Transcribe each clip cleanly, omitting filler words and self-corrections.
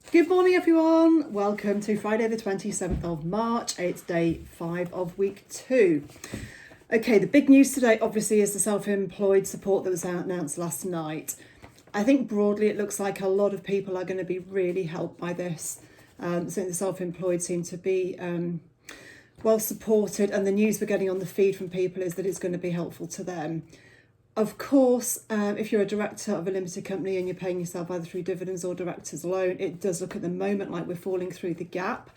Good morning, everyone. Welcome to Friday, the 27th of March. It's day 5 of week 2. Okay, the big news today, obviously, is the self-employed support that was announced last night. I think broadly it looks like a lot of people are going to be really helped by this. So the self-employed seem to be well supported, and the news we're getting on the feed from people is that it's going to be helpful to them. Of course, if you're a director of a limited company and you're paying yourself either through dividends or director's loan, it does look at the moment like we're falling through the gap.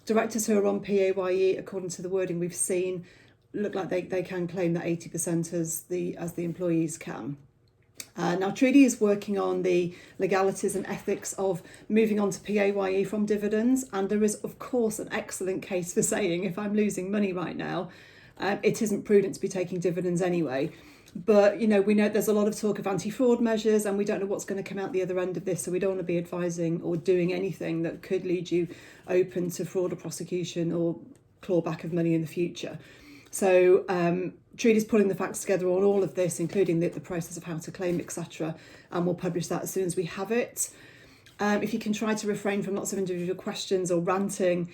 Directors who are on PAYE, according to the wording we've seen, look like they can claim that 80% as the employees can. Now, Trudy is working on the legalities and ethics of moving on to PAYE from dividends, and there is, of course, an excellent case for saying if I'm losing money right now, it isn't prudent to be taking dividends anyway. But, we know there's a lot of talk of anti-fraud measures and we don't know what's going to come out the other end of this. So we don't want to be advising or doing anything that could lead you open to fraud or prosecution or clawback of money in the future. So Trudy's pulling the facts together on all of this, including the process of how to claim, etc. And we'll publish that as soon as we have it. If you can try to refrain from lots of individual questions or ranting,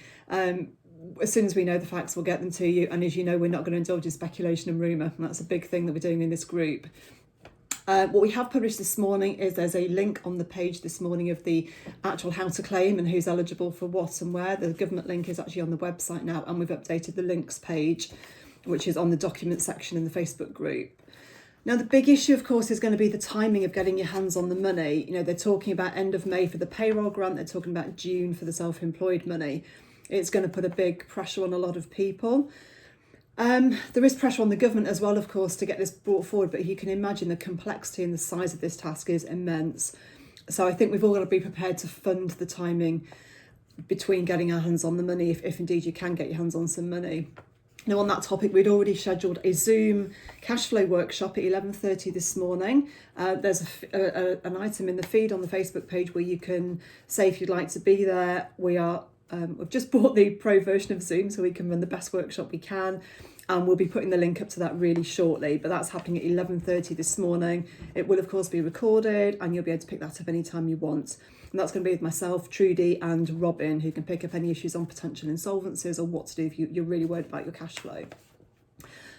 as soon as we know the facts, we'll get them to you. And as you know, we're not going to indulge in speculation and rumour. And that's a big thing that we're doing in this group. What we have published this morning is there's a link on the page this morning of the actual how to claim and who's eligible for what and where. The government link is actually on the website now, and we've updated the links page, which is on the document section in the Facebook group. Now, the big issue, of course, is going to be the timing of getting your hands on the money. They're talking about end of May for the payroll grant. They're talking about June for the self-employed money. It's going to put a big pressure on a lot of people. There is pressure on the government as well, of course, to get this brought forward, but you can imagine the complexity and the size of this task is immense. So I think we've all got to be prepared to fund the timing between getting our hands on the money, if indeed you can get your hands on some money. Now, on that topic, we'd already scheduled a Zoom cash flow workshop at 11:30 this morning. There's an item in the feed on the Facebook page where you can say if you'd like to be there. We've just bought the pro version of Zoom so we can run the best workshop we can, and we'll be putting the link up to that really shortly. But that's happening at 11:30 this morning. It will, of course, be recorded, and you'll be able to pick that up anytime you want. And that's going to be with myself, Trudy, and Robin, who can pick up any issues on potential insolvencies or what to do if you're really worried about your cash flow.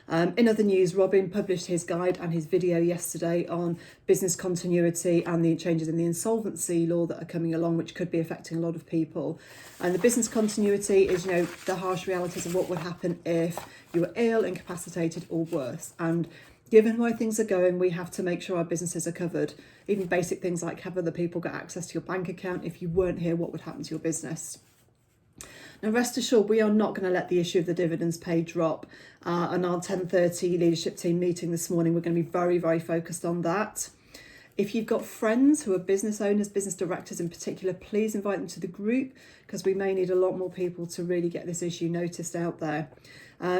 In other news, Robin published his guide and his video yesterday on business continuity and the changes in the insolvency law that are coming along, which could be affecting a lot of people. And the business continuity is, the harsh realities of what would happen if you were ill, incapacitated, or worse. And given where things are going, we have to make sure our businesses are covered. Even basic things like have other people got access to your bank account? If you weren't here, what would happen to your business? Now, rest assured, we are not going to let the issue of the dividends pay drop. On our 10:30 leadership team meeting this morning, we're going to be very, very focused on that. If you've got friends who are business owners, business directors in particular, please invite them to the group, because we may need a lot more people to really get this issue noticed out there.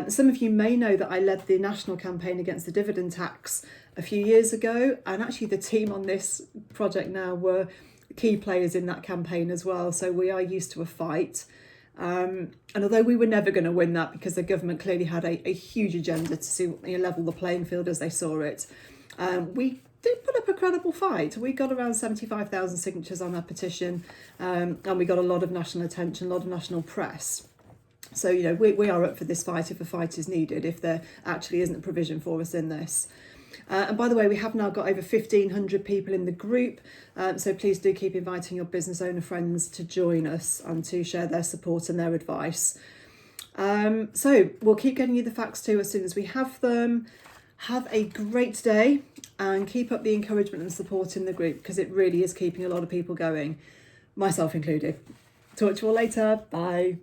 Some of you may know that I led the national campaign against the dividend tax a few years ago, and actually the team on this project now were key players in that campaign as well. So we are used to a fight. And although we were never going to win that because the government clearly had a huge agenda to level the playing field as they saw it, we did put up a credible fight. We got around 75,000 signatures on our petition, and we got a lot of national attention, a lot of national press. So, we are up for this fight if a fight is needed, if there actually isn't a provision for us in this. And by the way, we have now got over 1,500 people in the group, so please do keep inviting your business owner friends to join us and to share their support and their advice. So we'll keep getting you the facts too as soon as we have them. Have a great day and keep up the encouragement and support in the group, because it really is keeping a lot of people going, myself included. Talk to you all later. Bye.